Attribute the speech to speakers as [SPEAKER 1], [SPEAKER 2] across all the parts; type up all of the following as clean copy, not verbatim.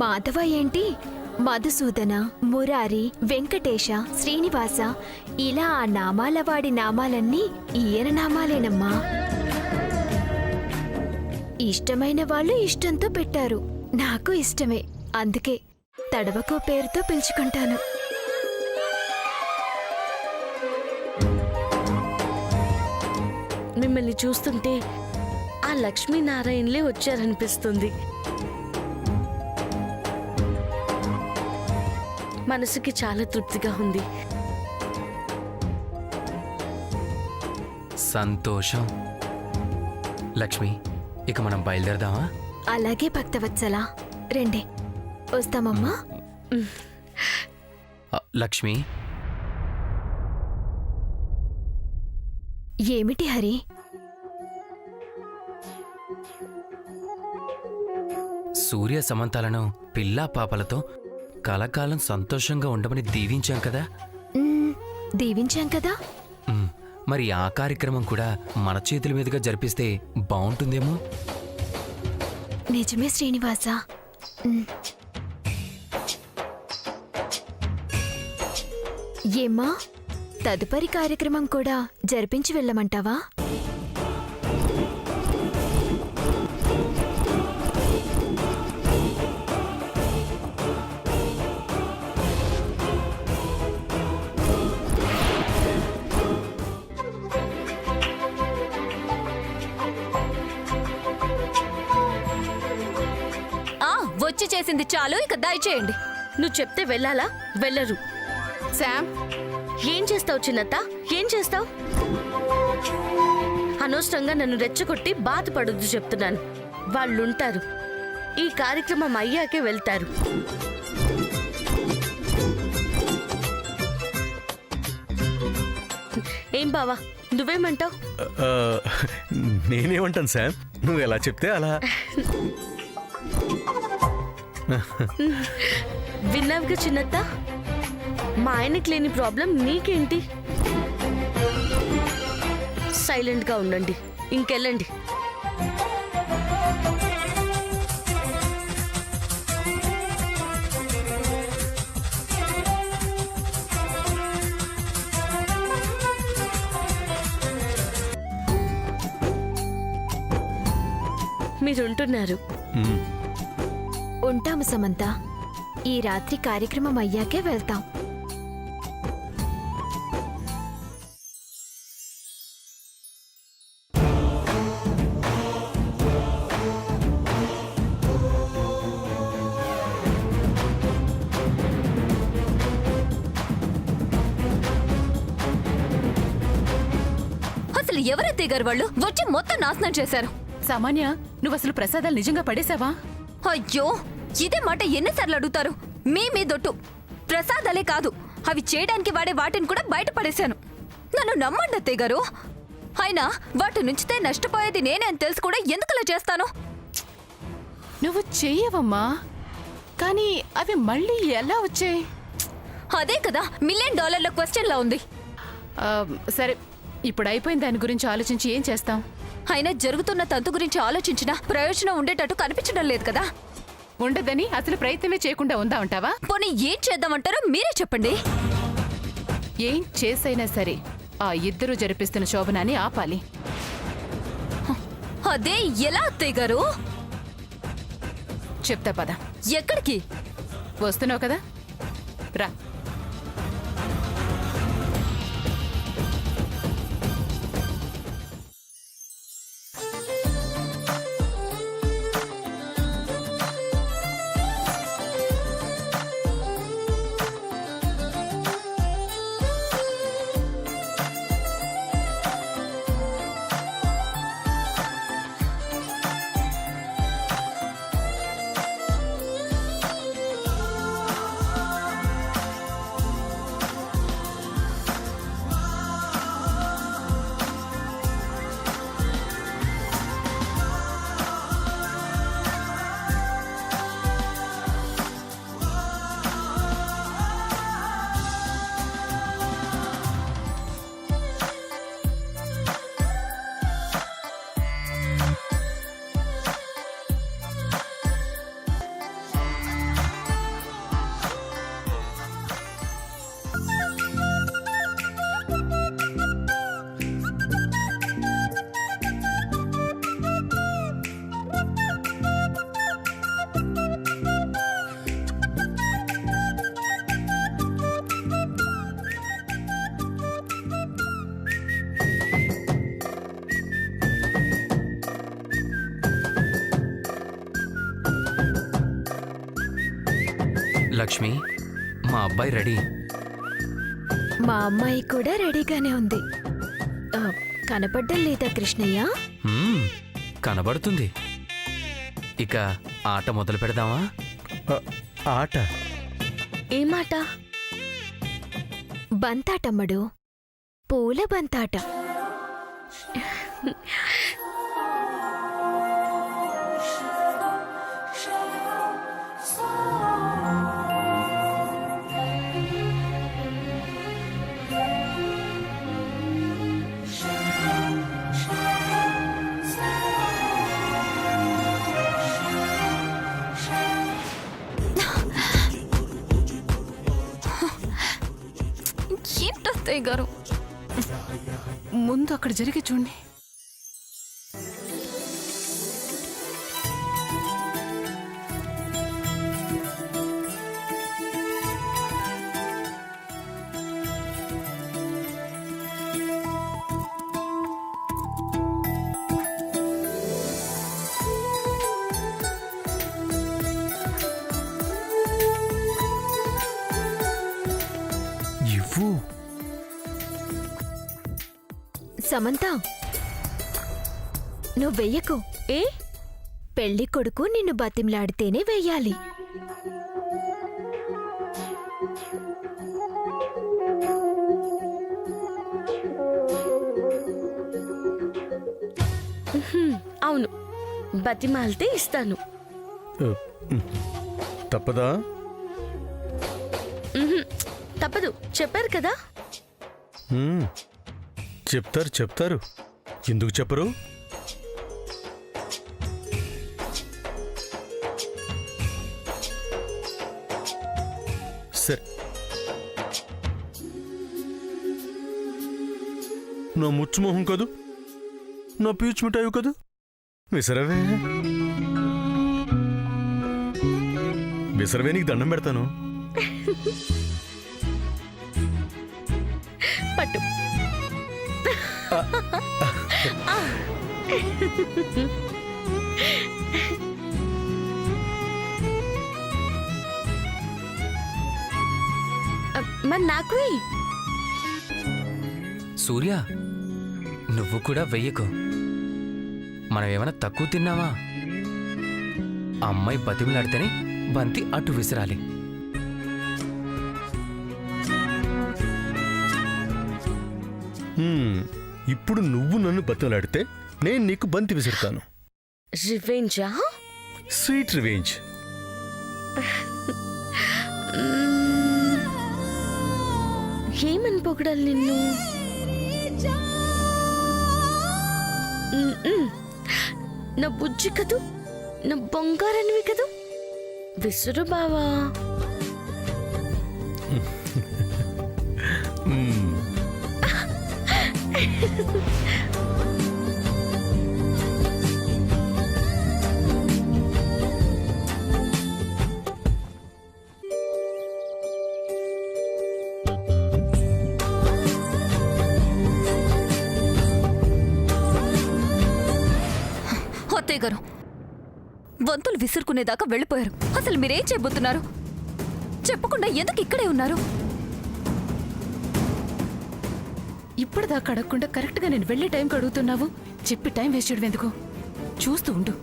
[SPEAKER 1] మాధవ ఏంటి, మధుసూదన, మురారి, వెంకటేశ, శ్రీనివాస ఇలా ఆ నామాల వాడి నామాలన్నీ ఈయన నామాలేనమ్మా. ఇష్టమైన వాళ్ళు ఇష్టంతో పెట్టారు. నాకు ఇష్టమే, అందుకే తడవకో పేరుతో పిలుచుకుంటాను.
[SPEAKER 2] మిమ్మల్ని చూస్తుంటే ఆ లక్ష్మీనారాయణలే వచ్చారనిపిస్తుంది. మనసుకి చాలా తృప్తిగా ఉంది.
[SPEAKER 3] సంతోషం. లక్ష్మి, ఇక మనం బయలుదేరదామా?
[SPEAKER 1] అలాగే భక్తవత్సలా, రండి వస్తామమ్మా.
[SPEAKER 3] లక్ష్మి,
[SPEAKER 1] ఏమిటి హరి?
[SPEAKER 3] సూర్య సమంతాలను పిల్లా పాపలతో కలకాలం సంతోషంగా ఉండమని దీవించాం కదా.
[SPEAKER 1] దీవించాం కదా.
[SPEAKER 3] మరి ఆ కార్యక్రమం కూడా మన చేతుల మీదుగా జరిపిస్తే బాగుంటుందేమో.
[SPEAKER 1] నిజమే శ్రీనివాస. ఏమ్మా, తదుపరి కార్యక్రమం కూడా జరిపించి వెళ్ళమంటావా?
[SPEAKER 4] వచ్చి చేసింది చాలు, ఇక దయచేయండి.
[SPEAKER 2] నువ్వు చెప్తే వెళ్ళాలా? వెళ్ళరు.
[SPEAKER 4] శామ్,
[SPEAKER 2] ఏం చేస్తావు చిన్నత్త? ఏం చేస్తావు? అనవసరంగా నన్ను రెచ్చగొట్టి బాధపడొద్దు చెప్తున్నాను. వాళ్ళుంటారు. ఈ కార్యక్రమం అయ్యాకే వెళ్తారు. ఏం బావా, నువ్వేమంటావు?
[SPEAKER 5] నేనేమంటాను శామ్, నువ్వు ఎలా చెప్తే అలా.
[SPEAKER 2] విన్నావుగా చిన్నత్త, మా ఆయనకి లేని ప్రాబ్లం నీకేంటి? సైలెంట్గా ఉండండి, ఇంకెళ్ళండి. మీరుంటున్నారు.
[SPEAKER 1] ఉంటాము సమంత. ఈ రాత్రి కార్యక్రమం అయ్యాకే వెళ్తాం.
[SPEAKER 4] అసలు ఎవరైతే గారు వాళ్ళు వచ్చి మొత్తం నాశనం చేశారు.
[SPEAKER 6] సామాన్య, నువ్వు అసలు ప్రసాదాలు నిజంగా పడేశావా?
[SPEAKER 4] అయ్యో, ఇదే మాట ఎన్నిసార్లు అడుగుతారు? మీ దొట్టు. ప్రసాదాలే కాదు, అవి చేయడానికి వాడే వాటిని కూడా బయట పడేశాను. నన్ను నమ్మండి అత్తయ్య గారు. అయినా వాటి నుంచితే నష్టపోయేది నేనే అని తెలిసి కూడా ఎందుకలా చేస్తాను?
[SPEAKER 6] నువ్వు చెయ్యవమ్మా, కానీ అవి మళ్ళీ ఎలా వచ్చాయి?
[SPEAKER 4] అదే కదా $1 మిలియన్ క్వశ్చన్ లా ఉంది.
[SPEAKER 6] సరే, ఇప్పుడు అయిపోయిన దాని గురించి ఆలోచించి ఏం చేస్తాం?
[SPEAKER 4] అయినా జరుగుతున్న తంతు గురించి ఆలోచించినా ప్రయోజనం ఉండేటట్టు కనిపించడం లేదు కదా.
[SPEAKER 6] ఉండదని అసలు ప్రయత్నమే చేయకుండా ఉందా ఉంటావా?
[SPEAKER 4] పోనీ ఏం చేద్దామంటారో మీరే చెప్పండి.
[SPEAKER 6] ఏం చేసైనా సరే ఆ ఇద్దరు జరిపిస్తున్న శోభనాన్ని ఆపాలి.
[SPEAKER 4] అదే ఎలా అత్తయ్య గారు?
[SPEAKER 6] చెప్తా పద.
[SPEAKER 4] ఎక్కడికి?
[SPEAKER 6] వస్తున్నావు కదా, రా.
[SPEAKER 3] లక్ష్మి మా అబ్బాయి రెడీ.
[SPEAKER 1] మా అమ్మాయి కూడా రెడీగానే ఉంది. కనపడ్డం లేదా కృష్ణయ్య?
[SPEAKER 3] కనబడుతుంది. ఇక ఆట మొదలు పెడదామా?
[SPEAKER 5] ఆట?
[SPEAKER 2] ఏమాట?
[SPEAKER 1] బంతాటమ్మడు, పూల బంతాట.
[SPEAKER 4] ఏంటత్తయ్య గారు?
[SPEAKER 6] ముందు అక్కడ జరిగి చూడండి.
[SPEAKER 5] ఇవ్వు.
[SPEAKER 1] సమంత, నువ్వు వెయ్యకు.
[SPEAKER 2] ఏ?
[SPEAKER 1] పెళ్లి కొడుకు నిన్ను బతిమ్లాడితేనే వెయ్యాలి.
[SPEAKER 2] అవును, బతిమాలితే ఇస్తాను.
[SPEAKER 5] తప్పదా?
[SPEAKER 2] తప్పదు, చెప్పారు కదా.
[SPEAKER 5] చెప్తారు. ఎందుకు చెప్పరు? సరే, నా ముచ్చు మొహం కదూ, నా పీచు మిఠాయి కదూ, విసరవే నీకు దండం పెడతాను.
[SPEAKER 2] పట్టు. మరి నాకు
[SPEAKER 3] సూర్య, నువ్వు కూడా వెయ్యకు. మనం ఏమైనా తక్కువ తిన్నావా? అమ్మాయి బతిమలాడితేనే బంతి అటు విసిరాలి.
[SPEAKER 5] ఇప్పుడు నువ్వు నన్ను బతిమలాడితే నేను నీకు బంతి విసురుతాను.
[SPEAKER 2] రివెంజా?
[SPEAKER 5] Sweet revenge.
[SPEAKER 2] ఏమని పొగడాలి నిన్ను? నా బుజ్జి కదూ, నా బంగారనివి కదూ, విసురు బావా.
[SPEAKER 4] అత్తయ్య గారు, వంతులు విసురుకునేదాకా వెళ్ళిపోయారు. అసలు మీరేం చేయబోతున్నారు? చెప్పకుండా ఎందుకు ఇక్కడే ఉన్నారు?
[SPEAKER 6] ఇప్పటిదాకా అడగకుండా కరెక్ట్గా నేను వెళ్ళే టైంకి అడుగుతున్నావు. చెప్పి టైం వేస్ట్ చేయడం ఎందుకు? చూస్తూ ఉండు.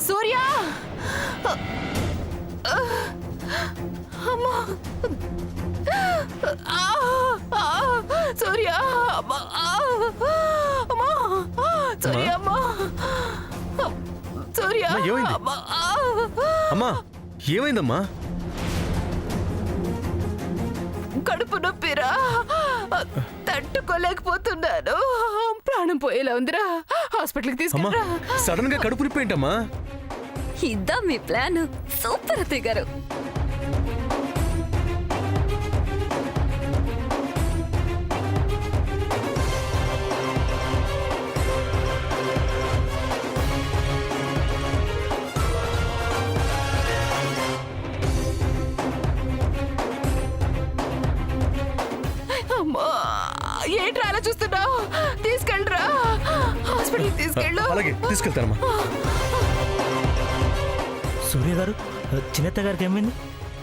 [SPEAKER 6] సూర్య! అమ్మా! సూర్య! అమ్మా! సూర్య! అమ్మా! సూర్య!
[SPEAKER 5] ఏమైంది? అమ్మా, ఏమైందమ్మా?
[SPEAKER 6] కడుపు నొప్పిరా, తట్టుకోలేకపోతున్నాను. ప్రాణం పోయేలా ఉందిరా, హాస్పిటల్కి తీసుకెళ్ళరా.
[SPEAKER 5] సడన్ గా కడుపు నొప్పి ఏంటమ్మా?
[SPEAKER 4] ఇద్దా మీ ప్లాన్? సూపర్ అత్తయ్య గారు.
[SPEAKER 6] వెళ్ళు.
[SPEAKER 5] అలాగే తీసుకెళ్తానమ్మా.
[SPEAKER 7] సూర్య గారు, చిన్నత్త గారికి ఏమైంది?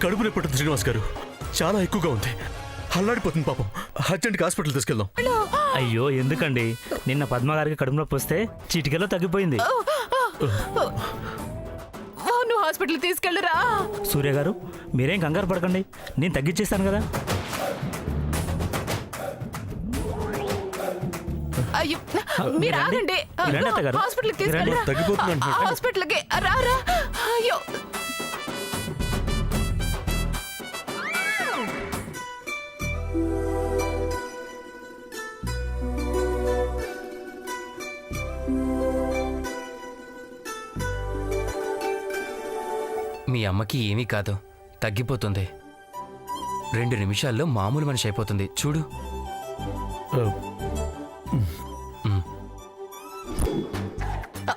[SPEAKER 5] కడుపు నొప్పి పట్టుతుంది శ్రీనివాస్ గారు, చాలా ఎక్కువగా ఉంది. అల్లాడిపోతుంది పాపం. అర్జెంట్గా హాస్పిటల్ తీసుకెళ్దాం.
[SPEAKER 7] అయ్యో ఎందుకండి, నిన్న పద్మ గారికి కడుపు నొప్పి వస్తే చిటికెలో తగ్గిపోయింది.
[SPEAKER 6] నువ్వు హాస్పిటల్ తీసుకెళ్ళరా.
[SPEAKER 7] సూర్య గారు, మీరేం కంగారు పడకండి, నేను తగ్గించేస్తాను కదా.
[SPEAKER 6] అయ్యో మీరు ఆగండి.
[SPEAKER 7] రండి అత్తగారు.
[SPEAKER 6] హాస్పిటల్కి
[SPEAKER 7] రండి.
[SPEAKER 6] తీసుకెళ్ళరా.
[SPEAKER 5] తగ్గిపోతుంది అంటున్నాడు.
[SPEAKER 6] హాస్పిటల్కి రారా. అయ్యో
[SPEAKER 3] మీ అమ్మకి ఏమీ కాదు, తగ్గిపోతుంది. 2 నిమిషాల్లో మామూలు మనిషి అయిపోతుంది. చూడు.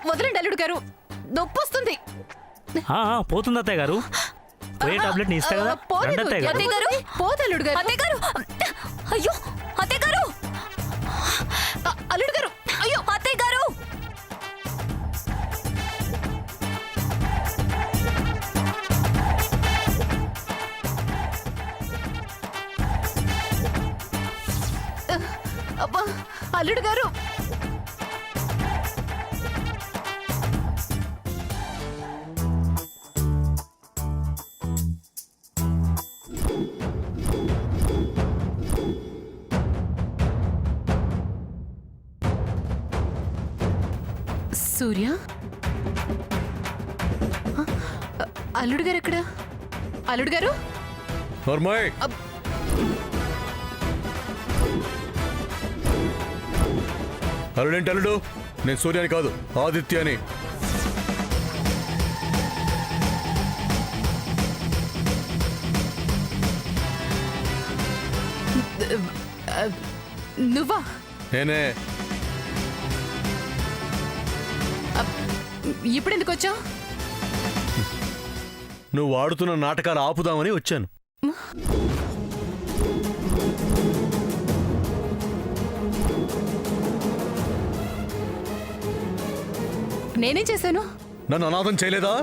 [SPEAKER 6] వదలండి అల్లుడు గారు, నొప్పి వస్తుంది.
[SPEAKER 7] పోతుంది అత్తయ్య గారు, పోయే టాబ్లెట్ ని ఇస్తా కదా. రండి అత్తయ్య గారు.
[SPEAKER 4] అత్తయ్య గారు,
[SPEAKER 6] పోతల్లుడు గారు.
[SPEAKER 4] అత్తయ్య గారు, అయ్యో అత్తయ్య గారు,
[SPEAKER 6] అల్లుడు గారు.
[SPEAKER 4] అయ్యో అత్తయ్య గారు.
[SPEAKER 6] అబ్బా అల్లుడు గారు. సూర్య, అల్లుడు గారు ఎక్కడ? అల్లుడు గారు.
[SPEAKER 5] నోర్మాయ్. అల్లుడేంటి అల్లుడు? నేను సూర్యాని కాదు, ఆదిత్యని.
[SPEAKER 6] నువ్వా?
[SPEAKER 5] నేనే.
[SPEAKER 6] ఇప్పుడు ఎందుకు వచ్చావు?
[SPEAKER 5] నువ్వు ఆడుతున్న నాటకాలు ఆపుదామని వచ్చాను.
[SPEAKER 6] నేనేం చేశాను?
[SPEAKER 5] నన్ను అనాథం చేయలేదా?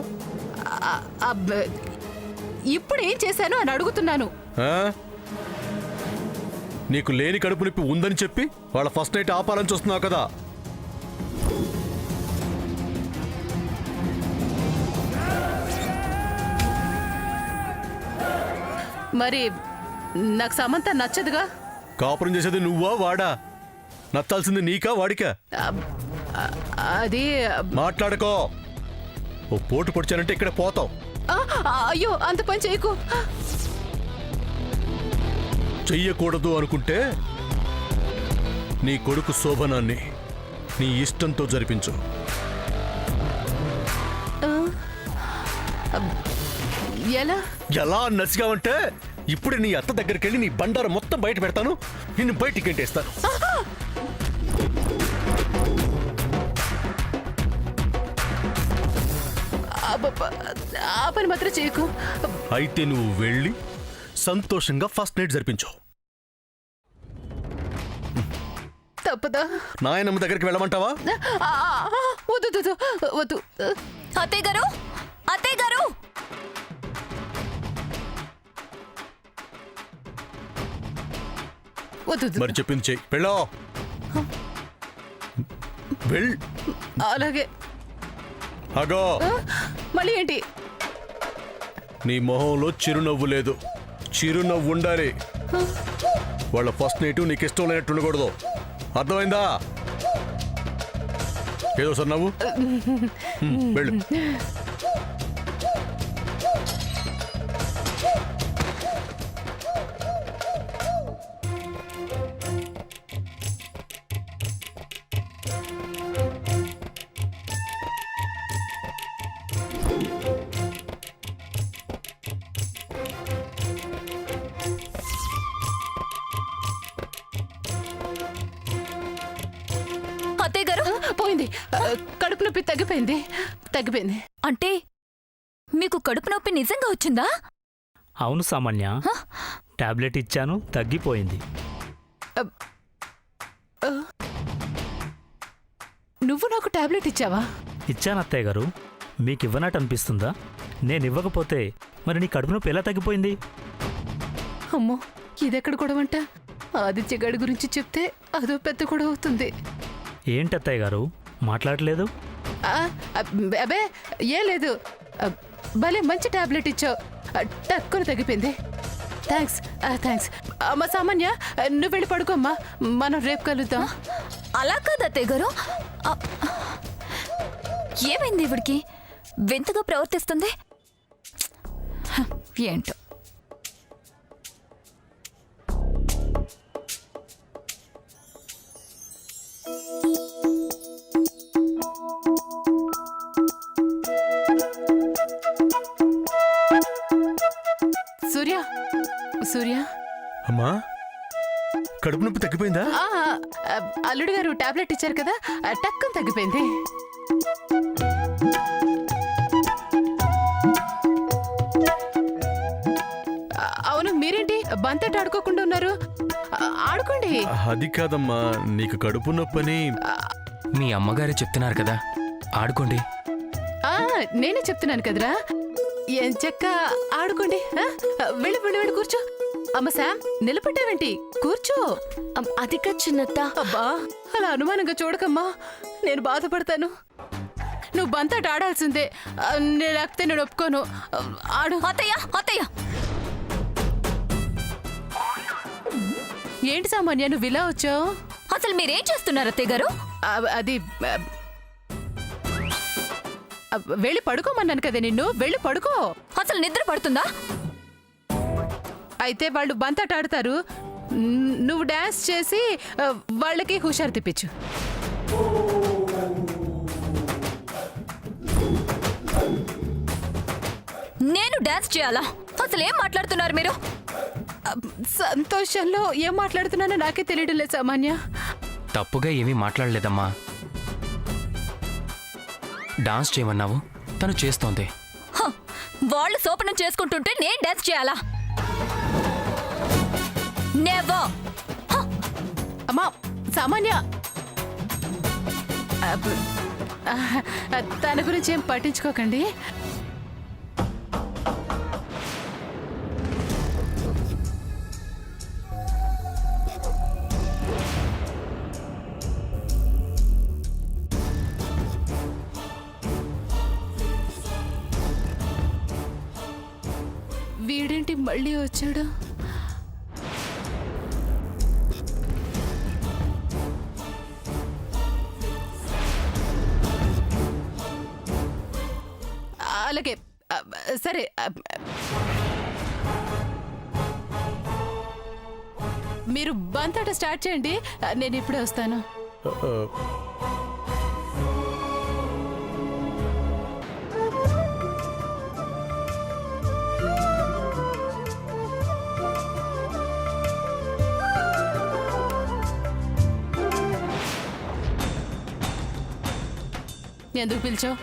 [SPEAKER 6] ఇప్పుడు ఏం చేశాను అని అడుగుతున్నాను.
[SPEAKER 5] ఆ? నీకు లేని కడుపు నొప్పి ఉందని చెప్పి వాళ్ళ ఫస్ట్ నైట్ ఆపాలని చూస్తున్నావు కదా.
[SPEAKER 6] మరి నాకు సమంత నచ్చదుగా.
[SPEAKER 5] కాపురం చేసేది నువ్వా వాడా? నచ్చాల్సింది నీకా వాడికా?
[SPEAKER 6] అది
[SPEAKER 5] మాట్లాడుకో. ఓ పోటు పొడిచానంటే ఇక్కడ పోతావు.
[SPEAKER 6] అయ్యో అంత పని చేయకు.
[SPEAKER 5] చెయ్యకూడదు అనుకుంటే నీ కొడుకు శోభనాన్ని నీ ఇష్టంతో జరిపించు.
[SPEAKER 6] ఎలా?
[SPEAKER 5] ఎలా నసిగావంటే ఇప్పుడు నీ అత్త దగ్గరికి వెళ్ళి నీ బండారం మొత్తం బయట పెడతాను, నిన్ను బయటికి గెంటేస్తాను.
[SPEAKER 6] ఆ పని మాత్రం చేయకు.
[SPEAKER 5] అయితే నువ్వు వెళ్ళి సంతోషంగా ఫస్ట్ నైట్ జరిపించు.
[SPEAKER 6] తప్పదా?
[SPEAKER 5] నాయనమ్మ దగ్గరికి వెళ్ళమంటావా?
[SPEAKER 6] వద్దు వద్దు వద్దు.
[SPEAKER 4] అత్తయ్య గారు, అత్తయ్య గారు.
[SPEAKER 6] వద్దు.
[SPEAKER 5] మరి చెప్పింది చెయ్యి. వెళ్ళో. వెళ్.
[SPEAKER 6] అలాగే.
[SPEAKER 5] అగో,
[SPEAKER 6] మళ్ళీ ఏంటి?
[SPEAKER 5] నీ మొహంలో చిరునవ్వు లేదు, చిరునవ్వు ఉండాలి. వాళ్ళ ఫస్ట్ నైట్ నీకు ఇష్టం లేనట్టు ఉండకూడదు, అర్థమైందా? ఏదో సార్ నవ్వు. వెళ్ళు.
[SPEAKER 4] అత్తయ్య గారు,
[SPEAKER 6] పోయింది. కడుపు నొప్పి తగ్గిపోయింది. తగ్గిపోయింది.
[SPEAKER 4] అంటే మీకు కడుపు నొప్పి నిజంగా వచ్చిందా?
[SPEAKER 7] అవును సామాన్య, టాబ్లెట్ ఇచ్చాను, తగ్గిపోయింది.
[SPEAKER 6] నువ్వు నాకు టాబ్లెట్ ఇచ్చావా?
[SPEAKER 7] ఇచ్చాను అత్తయ్య గారు. మీకు ఇవ్వనట్టు అనిపిస్తుందా? నేను ఇవ్వకపోతే మరి నీ కడుపు నొప్పి ఎలా తగ్గిపోయింది?
[SPEAKER 6] అమ్మో, ఇదెక్కడ గొడవంట? ఆదిత్య గడి గురించి చెప్తే అదో పెద్ద గొడవ అవుతుంది.
[SPEAKER 7] ఏంటి అత్తయ్య గారు మాట్లాడలేదు?
[SPEAKER 6] అబే ఏం లేదు. భలే మంచి టాబ్లెట్ ఇచ్చావు. టక్కున తగ్గిపోయింది. Thanks thanks. అమ్మ సామాన్య, నువ్వు వెళ్ళి పడుకోమ్మా, మనం రేపు కలుద్దాం.
[SPEAKER 4] అలా కాదు అత్తయ్య గారు. ఆ, ఏమైంది ఇవిడికి? వింతగా ప్రవర్తిస్తుంది. హ, ఏంటో.
[SPEAKER 6] సూర్య, సూర్య.
[SPEAKER 5] అమ్మా, కడుపు నొప్పి తగ్గిపోయిందా?
[SPEAKER 6] అల్లుడు గారు టాబ్లెట్ ఇచ్చారు కదా, టక్కున తగ్గిపోయింది. అవును, మీరేంటి బంతట ఆడుకోకుండా ఉన్నారు? ఆడుకోండి.
[SPEAKER 5] అది కాదమ్మా, నీకు కడుపు నొప్పని.
[SPEAKER 3] మీ అమ్మగారే చెప్తున్నారు కదా, ఆడుకోండి.
[SPEAKER 6] నేనే చెప్తున్నాను కదరా, ఏం చెక్క ఆడుకోండి. వెళ్ళి వెళ్ళి వెళ్ళి కూర్చో. అమ్మ శామ్, నిలబడ్డావేంటి? కూర్చో.
[SPEAKER 2] అది కాదు చిన్నత్త.
[SPEAKER 6] అబ్బా, అలా అనుమానంగా చూడకమ్మా, నేను బాధపడతాను. నువ్వు బంతట ఆడాల్సిందే, లేకపోతే నేను ఒప్పుకోను. ఆడు.
[SPEAKER 4] అత్తయ్య, అత్తయ్య.
[SPEAKER 6] ఏంటి సామాన్య, నువ్వు ఇలా వచ్చావు?
[SPEAKER 4] అసలు మీరేం చేస్తున్నారు అత్తయ్య గారు?
[SPEAKER 6] అది వెళ్ళి పడుకోమన్నాను కదా నిన్ను, వెళ్ళి పడుకో.
[SPEAKER 4] అసలు నిద్ర పడుతుందా?
[SPEAKER 6] అయితే వాళ్ళు బంతట ఆడతారు, నువ్వు డాన్స్ చేసి వాళ్ళకి హుషారు తెప్పించు.
[SPEAKER 4] నేను డాన్స్ చేయాలా? అసలు ఏం మాట్లాడుతున్నారు మీరు?
[SPEAKER 6] సంతోషంలో ఏం మాట్లాడుతున్నానో నాకే తెలియడం లేదు సామాన్య.
[SPEAKER 3] తప్పుగా ఏమీ మాట్లాడలేదమ్మా. డాన్స్ చేయమన్నావు, తను చేస్తోంది.
[SPEAKER 4] హ, వాళ్ళు శోభనం చేసుకుంటుంటే నేను డాన్స్ చేయాలా? నెవర్.
[SPEAKER 6] అమ్మా సామాన్య, తన గురించి ఏం పట్టించుకోకండి. వీడేంటి మళ్ళీ వచ్చాడు? అలాగే, సరే. మీరు బంతాట స్టార్ట్ చేయండి, నేను ఇప్పుడే వస్తాను. ఎందుకు పిలిచావు?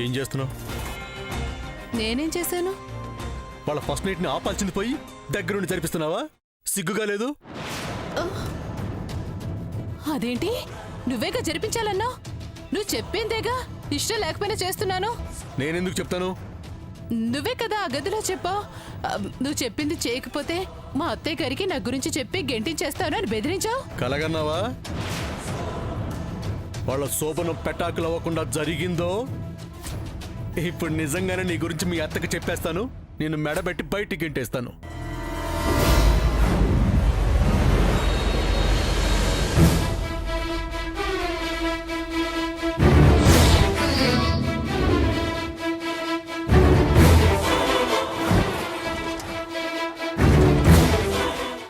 [SPEAKER 5] ఏం చేస్తున్నావు?
[SPEAKER 6] నేనేం చేశాను?
[SPEAKER 5] వాళ్ళ ఫస్ట్ నైట్ ని ఆపాల్సింది పోయి దగ్గరుండి జరిపిస్తున్నావా? సిగ్గుగా లేదు?
[SPEAKER 6] అదేంటి, నువ్వేగా జరిపించాలన్నావు? నువ్వు చెప్పిందేగా, ఇష్టం లేకపోయినా చేస్తున్నాను.
[SPEAKER 5] నేనెందుకు చెప్తాను?
[SPEAKER 6] నువ్వే కదా ఆ గదిలో చెప్పావు. నువ్వు చెప్పింది చేయకపోతే మా అత్తయ్య గారికి నా గురించి చెప్పి గెంటించేస్తాను అని బెదిరించావు.
[SPEAKER 5] కలగన్నావా? వాళ్ళ శోభనం పెటాకులు అవ్వకుండా జరిగిందో, ఇప్పుడు నిజంగానే నీ గురించి మీ అత్తకి చెప్పేస్తాను. నేను మెడబెట్టి బయటికి గెంటేస్తాను.